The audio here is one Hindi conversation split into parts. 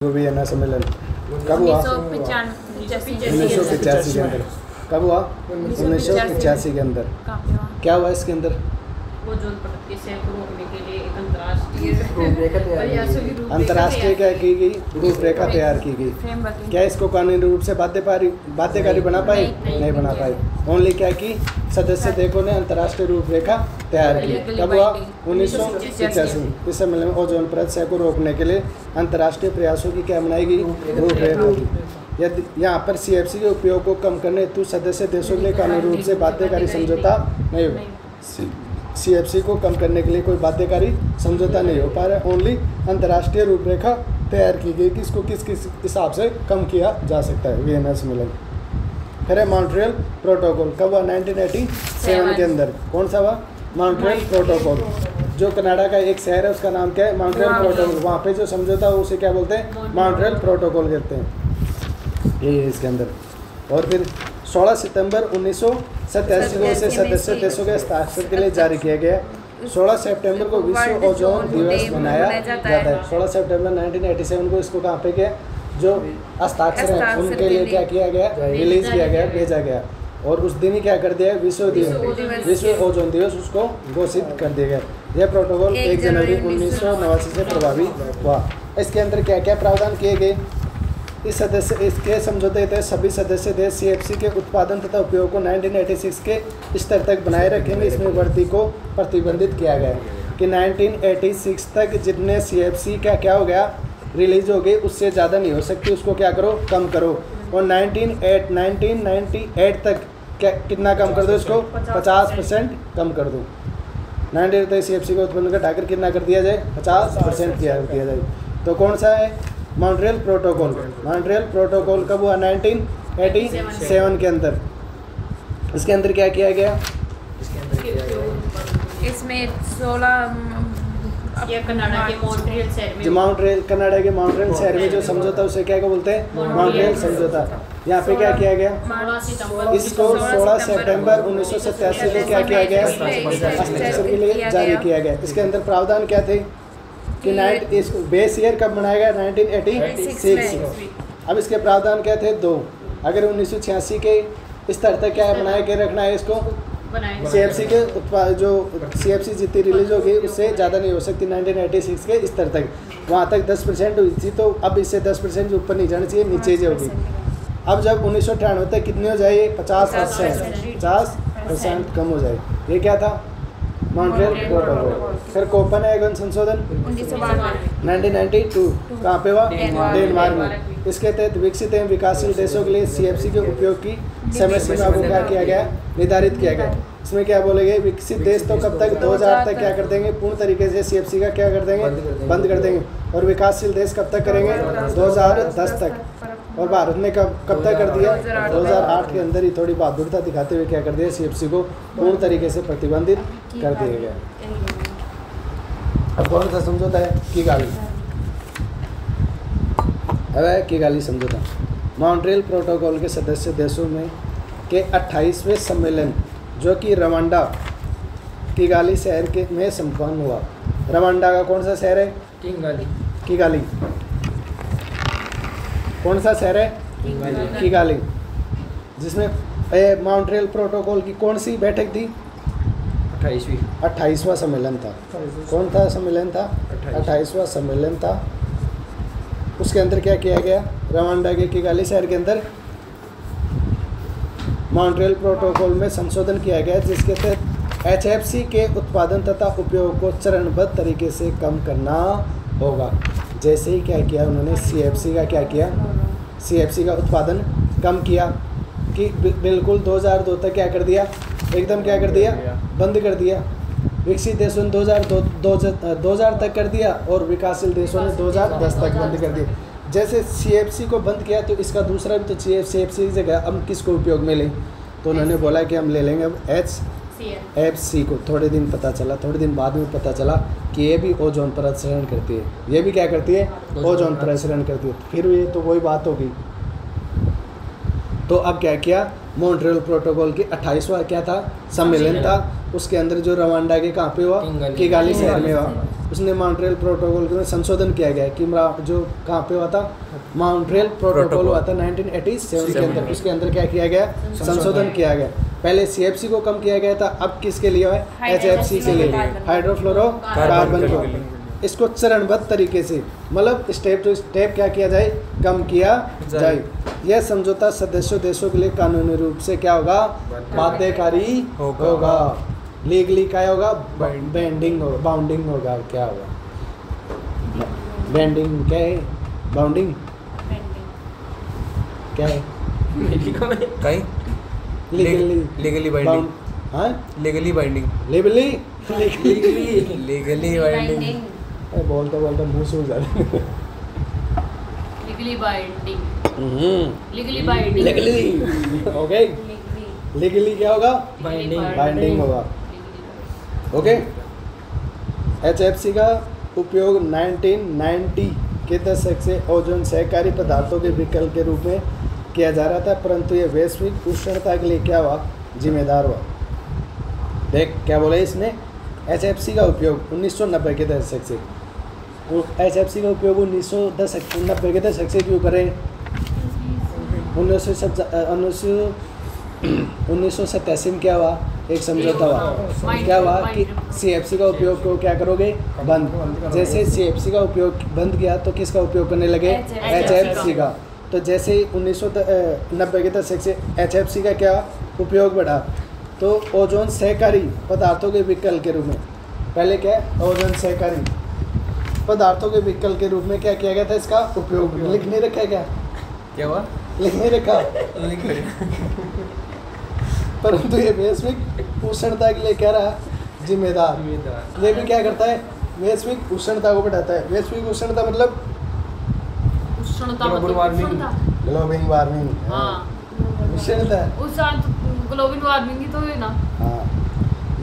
जो भी है ना सम्मेलन कब हुआ? 1985 के अंदर। कब हुआ? 1985 के अंदर। क्या हुआ इसके अंदर? अंतर्राष्ट्रीय क्या की गई? रूपरेखा तैयार की गई। क्या इसको कानूनी रूप से बाध्यकारी बना पाए? नहीं बना पाए। ओनली क्या की सदस्य देशों ने अंतर्राष्ट्रीय रूपरेखा तैयार की। कब हुआ? 1985। इस सम्मेलन में ओजोन परत क्षय को रोकने के लिए अंतर्राष्ट्रीय प्रयासों की क्या बनाई गई? रूपरेखा की। यदि यहाँ पर CFC के उपयोग को कम करने हेतु सदस्य देशों के लिए कानूनी रूप से बाध्यकारी समझौता नहीं हो। CFC को कम करने के लिए कोई बाध्यकारी समझौता नहीं हो पा रहा है। ओनली अंतर्राष्ट्रीय रूपरेखा तैयार की गई कि इसको किस किस हिसाब से कम किया जा सकता है। वियना सम्मेलन। फिर है मॉन्ट्रियल प्रोटोकॉल। कब हुआ? 1987 के अंदर। कौन सा हुआ? Montreal protocol. जो कनाडा का एक शहर है उसका नाम क्या है? Montreal protocol. वहाँ पे जो समझौता है उसे क्या बोलते हैं? मॉन्ट्रियल प्रोटोकॉल कहते हैं। यही है इसके अंदर। और फिर 16 सितंबर 1987 को इसे सदस्य देशों के हस्ताक्षर के लिए जारी किया गया। 16 सितंबर को विश्व ओजोन दिवस मनाया जाता है। 16 सितंबर 1987 को इसको कहाँ पे किया? जो हस्ताक्षर हैं उनके लिए क्या किया गया? रिलीज किया गया, भेजा गया। और उस दिन ही क्या कर दिया? विश्व ओजोन दिवस उसको घोषित कर दिया गया। यह प्रोटोकॉल 1 जनवरी 1989 से प्रभावी हुआ। इसके अंदर क्या क्या प्रावधान किए गए? इसके समझौते के तहत सभी सदस्य देश CFC के उत्पादन तथा उपयोग को 1986 के स्तर तक बनाए रखेंगे। इसमें वृद्धि को प्रतिबंधित किया गया है कि 1986 तक जितने CFC का क्या हो गया? रिलीज हो गई, उससे ज़्यादा नहीं हो सकती। उसको क्या करो? कम करो। और 1998 तक क्या कितना कम कर दो? इसको 50% कम कर दो। 98 तक CFC को उत्पन्न घटाकर कितना कर दिया जाए? 50% किया जाए। तो कौन सा है? Montreal protocol. मॉन्ट्रियल प्रोटोकॉल कब हुआ? 1987 के अंदर। इसके अंदर क्या किया गया? इसमें 16 कनाडा के मॉन्ट्रियल शहर में जो समझौता उसे क्या बोलते हैं? मॉन्ट्रियल समझौता। यहाँ पे क्या किया गया? इसको 16 सितंबर 1987 को क्या किया गया? हस्ताक्षर के लिए जारी किया गया। इसके अंदर प्रावधान क्या थे कि इसको बेस ईयर कब बनाया गया? 1986। अब इसके प्रावधान क्या थे? 2। अगर 1986 के स्तर तक क्या बना के रखना है इसको? CFC के जो CFC जितनी रिलीज होगी उससे ज़्यादा नहीं हो सकती 1986 के स्तर तक। वहाँ तक 10% हुई थी, तो अब इससे 10% ऊपर नहीं जाना चाहिए, नीचे ही होगी। अब जब 1998 तक कितनी हो जाएगी? 50% कम हो जाएगी। ये क्या था? Montreal protocol. फिर कोपेनहेगन संशोधन 1992 कहाँ पे हुआ? डेनमार्क में। इसके तहत विकसित एवं विकासशील देशों के लिए CFC के उपयोग की समय सीमा को क्या किया गया? निर्धारित किया गया। इसमें क्या बोलेंगे? विकसित देश तो कब तक? 2000 तक क्या कर देंगे? पूर्ण तरीके से CFC का क्या कर देंगे? बंद कर देंगे। और विकासशील देश कब तक करेंगे? 2010 तक। और भारत ने कब तक कर दिया? 2008 के अंदर ही थोड़ी बहादुरता दिखाते हुए क्या कर दिया? CFC को पूर्ण तरीके से प्रतिबंधित कर दिया गया। अब कौन सा समझौता है? किगाली। अब है किगाली समझौता। मॉन्ट्रियल प्रोटोकॉल के सदस्य देशों में के 28वें सम्मेलन जो कि रवांडा किगाली शहर के में संपन्न हुआ। रवांडा का कौन सा शहर है? किगाली। कौन सा शहर है? किगाली। जिसमें मॉन्ट्रियल प्रोटोकॉल की कौन सी बैठक थी? 28वां सम्मेलन था। कौन सा सम्मेलन था? 28वां सम्मेलन था। उसके अंदर क्या किया गया? रवांडा के किगाली शहर के अंदर मॉन्ट्रियल प्रोटोकॉल में संशोधन किया गया जिसके तहत HFC के उत्पादन तथा उपयोग को चरणबद्ध तरीके से कम करना होगा। जैसे ही क्या किया उन्होंने? CFC का क्या किया? CFC का उत्पादन कम किया कि बिल्कुल 2002 तक क्या कर दिया? एकदम क्या कर दिया? बंद कर दिया। विकसित देशों ने 2000 तक कर दिया और विकासशील देशों ने 2010 तक बंद कर दिया। जैसे CFC को बंद किया तो इसका दूसरा भी तो CFC की जगह हम किसको उपयोग में लें? तो उन्होंने बोला कि हम ले लेंगे अब HFC को। थोड़े दिन बाद में पता चला कि ये भी ओजोन परत क्षरण करती है। ये भी क्या करती है? ओजोन परत क्षरण करती है। फिर ये तो वही बात होगी। तो अब क्या किया? मॉन्ट्रियल प्रोटोकॉल की 28वां क्या था? सम्मेलन था। उसके अंदर जो रवांडा के कहाँ पे हुआ? किगाली शहर में हुआ। उसने मॉन्ट्रियल प्रोटोकॉल में संशोधन किया गया है कि जो कहाँ पे हुआ था, मॉन्ट्रियल प्रोटोकॉल हुआ था 1987 के अंदर। उसके अंदर क्या किया गया, संशोधन किया गया। पहले CFC को कम किया गया था, अब किसके लिए है, HFC के लिए, हाइड्रोफ्लोरोकार्बन को। इसको चरणबद्ध तरीके से मतलब स्टेप टू स्टेप क्या किया जाए, कम किया जाए। यह समझौता सदस्य देशों के लिए कानूनी रूप से क्या होगा, बाध्यकारी होगा। लीगली क्या होगा, बाइंडिंग होगा, बाउंडिंग होगा। क्या होगा बाइंडिंग, क्या है बाउंडिंग, क्या है कहीं लीगली बाइंडिंग, हाँ लीगली बाइंडिंग, लीगली बाइंडिंग बोलते बोलते मुंह सूख जाते। लीगली बाइंडिंग, ओके, लीगली क्या होगा, बाइंडिंग होगा। ओके, HFC का उपयोग 1990 के दशक से ओजोन सहकारी पदार्थों के विकल्प के रूप में किया जा रहा था, परंतु ये वैश्विक उष्णता के लिए क्या हुआ, जिम्मेदार हुआ। देख क्या बोला इसने, HFC का उपयोग 1990 के दशक से, HFC का उपयोग 1990 के दशक से क्यों करें, 1987 में क्या हुआ, एक समझौता हुआ। क्या हुआ कि CFC का उपयोग को क्या करोगे, बंद। जैसे CFC का उपयोग बंद किया तो किसका उपयोग करने लगे, HFC का। तो जैसे 1990 के दशक से HFC का क्या उपयोग बढ़ा, तो ओजोन सहकारी पदार्थों के विकल्प के रूप में, पहले क्या ओजोन सहकारी पदार्थों के विकल्प के रूप में क्या किया गया था, इसका उपयोग। लिख नहीं रखा है, क्या हुआ, लिख नहीं रखा परंतु ये वैश्विक उष्णता के लिए क्या रहा, जिम्मेदार। ये भी क्या करता है, वैश्विक उष्णता को बढ़ाता है। वैश्विक उष्णता मतलब ग्लोबल वार्मिंग, ग्लोबल वार्मिंग, उष्णता, ग्लोबल वार्मिंग ही तो है ना। हाँ,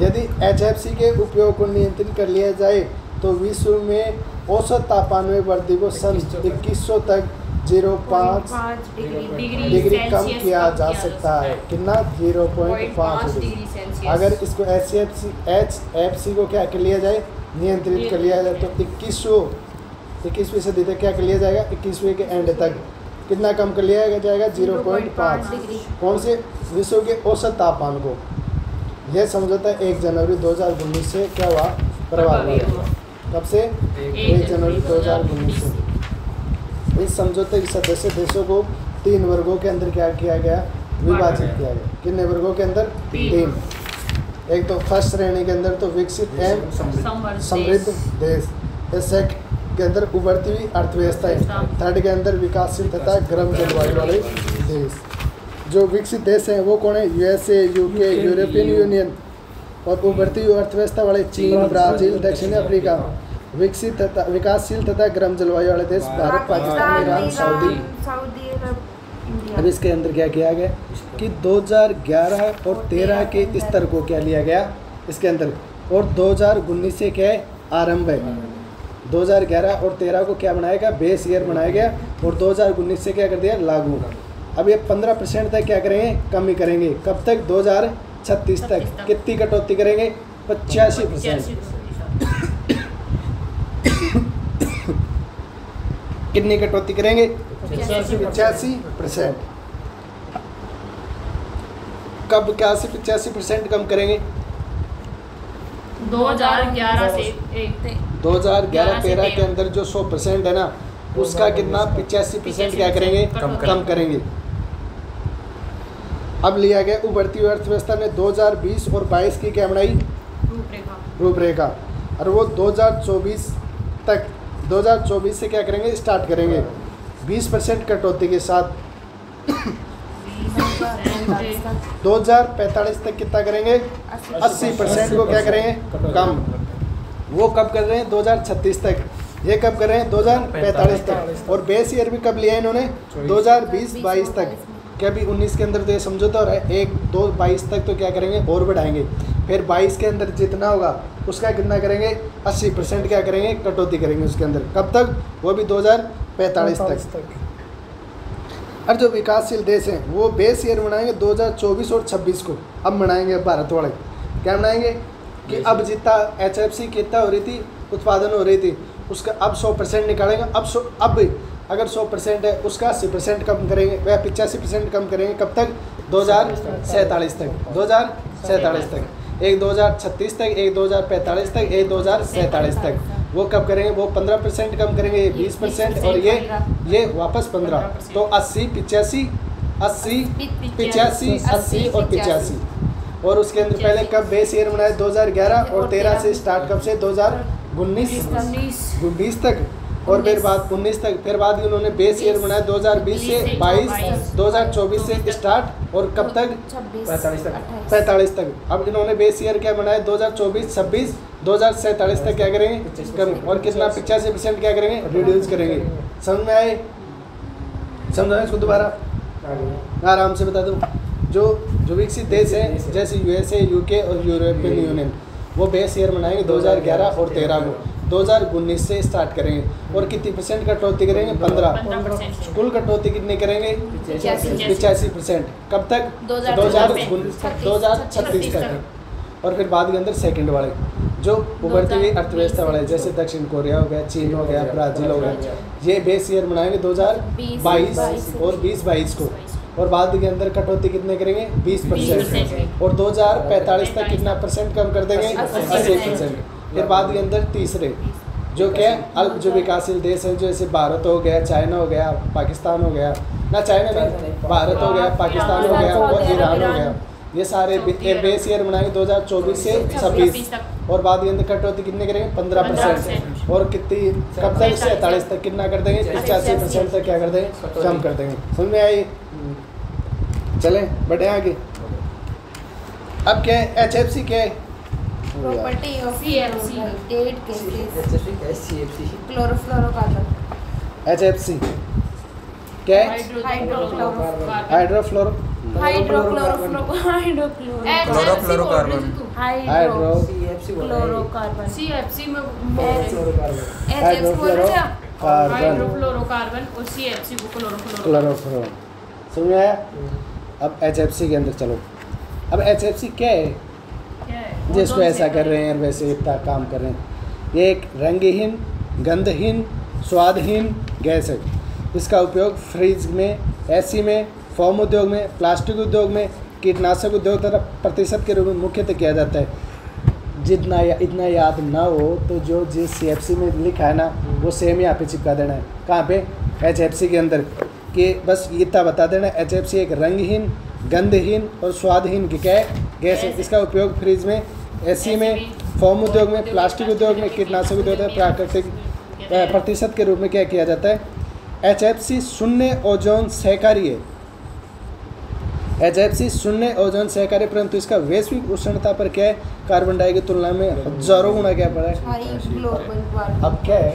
यदि HFC के उपयोग को नियंत्रित कर लिया जाए तो विश्व में औसत तापमान में वृद्धि को सन 2100 तक 0.5 डिग्री कम किया जा सकता है। कितना, 0.5 डिग्री। अगर इसको HFC को क्या कर लिया जाए, नियंत्रित कर लिया जाए, तो 21वीं सदी तक क्या कर लिया जाएगा, 21वीं के एंड तक कितना कम कर लिया जाएगा, 0.5 डिग्री। कौन से, विश्व के औसत तापमान को। यह समझौता 1 जनवरी 2019 से क्या हुआ, प्रभावी हुआ। कब से, 1 जनवरी 2019 से। इस समझौते के सदस्य देशों को 3 वर्गों के अंदर क्या किया गया, विभाजित किया गया। कितने वर्गों के अंदर, 3। एक तो फर्स्ट श्रेणी के अंदर तो विकसित एवं समृद्ध देश, सेकंड के अंदर उभरती हुई अर्थव्यवस्थाएं, थर्ड के अंदर विकासशील तथा गर्म जलवायु वाले देश। जो विकसित देश हैं वो कौन है, USA, UK, यूरोपियन यूनियन। और उभरती हुई अर्थव्यवस्था वाले चीन, ब्राज़ील, दक्षिण अफ्रीका। विकसित तथा विकासशील तथा गर्म जलवायु वाले देश भारत, पाकिस्तान, ईरान, सऊदी अरब। अब इसके अंदर क्या किया गया कि 2011 और 13 के स्तर को क्या लिया गया इसके अंदर, और 2019 से क्या है, आरंभ है। 2011 और 13 को क्या बनाया गया, बेस ईयर बनाया गया, और 2019 से क्या कर दिया, लागू। अब ये 15% तक क्या करेंगे, कमी करेंगे। कब तक, 2036 तक। कितनी कटौती करेंगे, 85%। कितनी कटौती करेंगे, 85%। कब 85% कम करेंगे, 2011 से 2011-13 के अंदर जो 100% है ना, उसका कितना 85% क्या करेंगे, कम करेंगे। अब लिया गया उभरती हुई अर्थव्यवस्था ने 2020 और 22 की क्या बनाई, रूपरेखा। और वो 2024 तक, 2024 से क्या करेंगे, स्टार्ट करेंगे 20% कटौती के साथ। 2045 तक कितना करेंगे, 80% को क्या करेंगे, कम। वो कब कर रहे हैं, 2036 तक। ये कब कर रहे हैं, 2045 तक। और बेस ईयर भी कब लिया है इन्होंने, 2020-22 तक। क्या भी 19 के अंदर तो ये समझौता हो रहा है, 1-2-22 तक तो क्या करेंगे, और बढ़ाएंगे। फिर 22 के अंदर जितना होगा उसका कितना करेंगे, 80% क्या करेंगे, कटौती करेंगे उसके अंदर। कब तक, वो भी 2045 तक। और जो विकासशील देश हैं वो बेस ईयर बनाएंगे 2024 और 26 को। अब बनाएंगे भारत वाले क्या बनाएंगे कि अब जितना HFC कितना हो रही थी उत्पादन हो रही थी उसका अब 100% निकालेंगे। अब अगर 100% है उसका 80% कम करेंगे, वह 85% कम करेंगे। कब तक? 2047 तक, 2047 तक, एक 2036 तक, एक 2045 तक, एक 2047 तक। वो कब करेंगे? वो 15% कम करेंगे, ये 20% और ये वापस 15। तो 80, 85, 80, 85, 80 और 85। और उसके अंदर पहले कब बेस ईयर बनाए? 2011 और 13 से स्टार्ट कब से? 2019 तक और फिर बाद 19 तक। फिर बाद उन्होंने बेस ईयर बनाया 2020 से 22, 2024 से स्टार्ट और कब तक? 45 तक। अब इन्होंने बेस ईयर क्या बनाया? 2024, 26, 2047 तक क्या करेंगे? कम। और कितना? 85% क्या करेंगे? रिड्यूस करेंगे। समझ में आए? समझ इसको दोबारा आराम से बता दूँ। जो विकसित देश हैं जैसे USA, UK और यूरोपियन यूनियन, वो बेस ईयर बनाएंगे 2011 और 13 को। 2019 से स्टार्ट करेंगे और कितनी % कटौती करेंगे? 15%। कुल कटौती कितनी करेंगे? 85%। कब तक? 2036 तक। और फिर बाद के अंदर सेकंड वाले जो उभरती हुई अर्थव्यवस्था वाले जैसे दक्षिण कोरिया हो गया, चीन हो गया, ब्राज़ील हो गया, ये बेस ईयर बनाएंगे 2022 और 2022 को। और बाद के अंदर कटौती कितने करेंगे? 20%। और 2045 तक कितना % कम कर देंगे? 80%। फिर बाद के अंदर तीसरे जो क्या अल्प जो विकासशील देश हैं जैसे भारत हो गया, चाइना हो गया, पाकिस्तान हो गया, ना चाइना नहीं, भारत हो गया, पाकिस्तान हो गया और ईरान हो गया, ये सारे बेस ईयर बनाएंगे 2024 से 26। और बाद के अंदर कटौती कितने करेंगे? 15%। और कितनी कब तक? 47 तक कितना कर देंगे? 85% तक क्या कर देंगे? कम कर देंगे। समझ में आई? चलें बढ़े आगे। अब क्या है? HFC क्या है? प्रॉपर्टी ऑफ CFC एड केसेस क्लोरोफ्लोरोकार्बन। HFC क्या है? Hydrofluoro chlorofluorocarbon. CFC में हाइड्रोफ्लोरोकार्बन और CFC को क्लोरोफ्लोरो। समझ में आया? अब HFC के अंदर चलो। अब HFC क्या है? जिसको ऐसा कर रहे हैं और वैसे इतना काम कर रहे हैं। ये एक रंगहीन, गंधहीन, स्वादहीन गैस है। इसका उपयोग फ्रिज में, एसी में, फोम उद्योग में, प्लास्टिक उद्योग में, कीटनाशक उद्योग तथा प्रतिशत के रूप में मुख्यतः किया जाता है। जितना इतना याद ना हो तो जो जिस CFC में लिखा है ना वो सेम यहाँ पे चिपका देना है। कहाँ पे? HFC के अंदर। कि बस इतना बता देना HFC एक रंगहीन, गंधहीन और स्वादहीन की क्या है? गैस है। इसका उपयोग फ्रिज में, एसी में, फोम उद्योग में, प्लास्टिक उद्योग में, कीटनाशक उद्योग में प्राकृतिक प्रतिशत के रूप में क्या किया जाता है? HFC शून्य ओजोन सहकारी है। HFC शून्य ओजोन सहकारी, परंतु इसका वैश्विक उष्णता पर क्या है? कार्बन डाइऑक्साइड की तुलना में हजारों गुना क्या पड़ा है? अब क्या है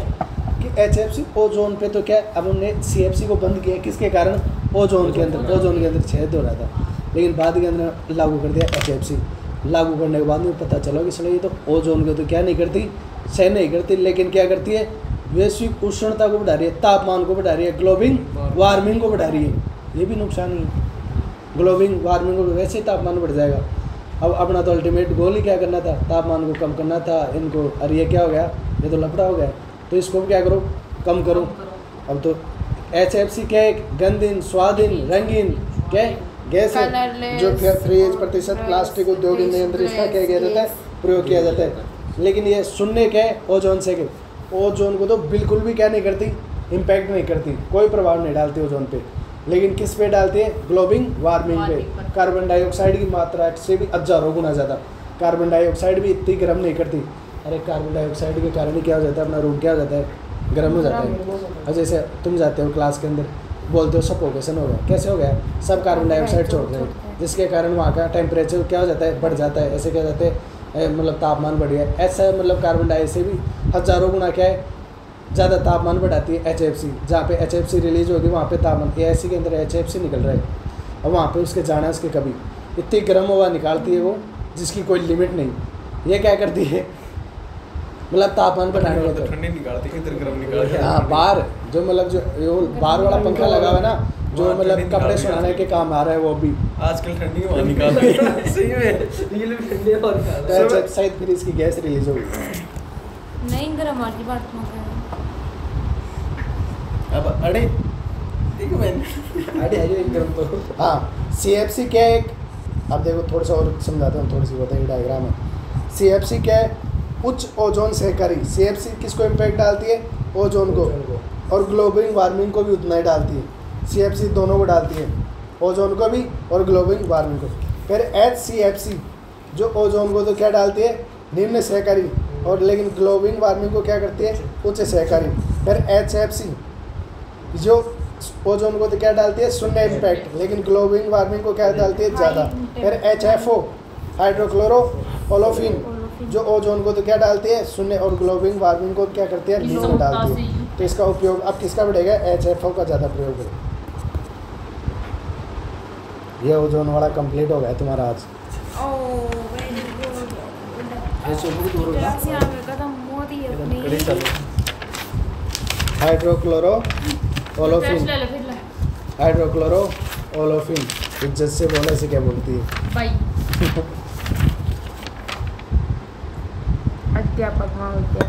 कि HFC ओजोन पे तो क्या है? अब उन्होंने CFC को बंद किया किसके कारण? ओजोन के अंदर छेद हो रहा था, लेकिन बाद के अंदर लागू कर दिया HFC। लागू करने के बाद में पता चला कि चलो ये तो ओजोन को तो क्या नहीं करती, सह नहीं करती, लेकिन क्या करती है? वैश्विक उष्णता को बढ़ा रही है, तापमान को बढ़ा रही है, ग्लोबल वार्मिंग को बढ़ा रही है। ये भी नुकसान है। ग्लोबल वार्मिंग को वैसे ही तापमान बढ़ जाएगा। अब अपना तो अल्टीमेट गोल ही क्या करना था? तापमान को कम करना था इनको। अरे ये क्या हो गया? ये तो लफड़ा हो गया। तो इसको क्या करो? कम करो। अब तो HFC क्या है? गंधहीन, स्वादहीन, रंगीन क्या है? गैस है जो फ्रिज, प्रतिशत, प्लास्टिक उद्योग के अंदर इसका क्या किया जाता है? प्रयोग किया जाता है। लेकिन ये शून्य क्या है? ओजोन से। ओजोन को तो बिल्कुल भी क्या नहीं करती? इम्पैक्ट नहीं करती, कोई प्रभाव नहीं डालती ओजोन पे। लेकिन किस पे डालती है? ग्लोबल वार्मिंग पे। कार्बन डाइऑक्साइड की मात्रा से भी हजारों गुना ज़्यादा। कार्बन डाइऑक्साइड भी इतनी गर्म नहीं करती। अरे कार्बन डाइऑक्साइड के कारण ही क्या हो जाता है? अपना रूम क्या हो जाता है? गर्म हो जाता है। और जैसे तुम जाते हो क्लास के अंदर, बोलते हो सफोकेशन हो गया। कैसे हो गया? सब कार्बन डाइऑक्साइड छोड़ रहे हैं, जिसके कारण वहाँ का टेम्परेचर क्या हो जाता है? बढ़ जाता है। ऐसे क्या जाते हैं? मतलब तापमान बढ़ गया। ऐसा मतलब कार्बन डाइऑक्साइड से भी हजारों गुना क्या है? ज़्यादा तापमान बढ़ाती है HFC। जहाँ पे HFC रिलीज होगी वहाँ पे तापमान, AC के अंदर HFC निकल रहा है और वहाँ पे उसके जाना उसके कभी इतनी गर्म हवा निकालती है वो जिसकी कोई लिमिट नहीं। ये क्या करती है? मतलब तापमान बढ़ाने को ठंडी निकालती है, इधर गर्म निकालती है। हाँ, बाहर जो मतलब जो बाहर वाला पंखा लगा हुआ है ना, जो मतलब कपड़े सुखाने के काम आ रहा है, वो भी आजकल ठंडी हवा निकाल रही है। सही में ये लोग ठंडी हवा निकाल रहे हैं। शायद फिर इसकी गैस रिलीज होगी। नहीं, गर्म जरा हमारी बात मत करो। अब अड़े ठीक है मैंने अरे अरे एकदम तो हाँ CFC क्या है एक, अब देखो थोड़ा सा और समझाता हूँ, थोड़ी सी बताइए डायग्राम है। CFC क्या है? उच्च ओजोन सहकारी। CFC किसको इम्पैक्ट डालती है? ओजोन को, और ग्लोबल वार्मिंग को भी उतना ही डालती है। CFC दोनों को डालती है, ओजोन को भी और ग्लोबल वार्मिंग को। फिर HCFC जो ओजोन को तो क्या डालती है? निम्न सहकारी, और लेकिन ग्लोबल वार्मिंग को क्या करती है? उच्च सहकारी। फिर HFC जो ओजोन को तो क्या डालती है? शून्य इम्पैक्ट, लेकिन ग्लोबल वार्मिंग को क्या डालती है? ज़्यादा। फिर HFO हाइड्रोक्लोरो ओलोफिन जो ओजोन को तो क्या डालती है? शून्य, और ग्लोबल वार्मिंग को क्या करती है? नीचे डालती है। तो इसका उपयोग अब किसका बढ़ेगा? HFO का ज़्यादा प्रयोग करें। ये ओजोन वाला कंप्लीट हो गया तुम्हारा आज। Oh very good. ऐसे बहुत दूर होगा क्लास यहाँ पे खत्म मोदी अपनी। कड़ी चलो हाइड्रोक्लोरो ओलोफिन, ले ले फिर ले हाइड्रोक्लोरो ओलोफिन। इज्जत से बोलने से क्या बोलती है? भाई अध्यापक महोदय।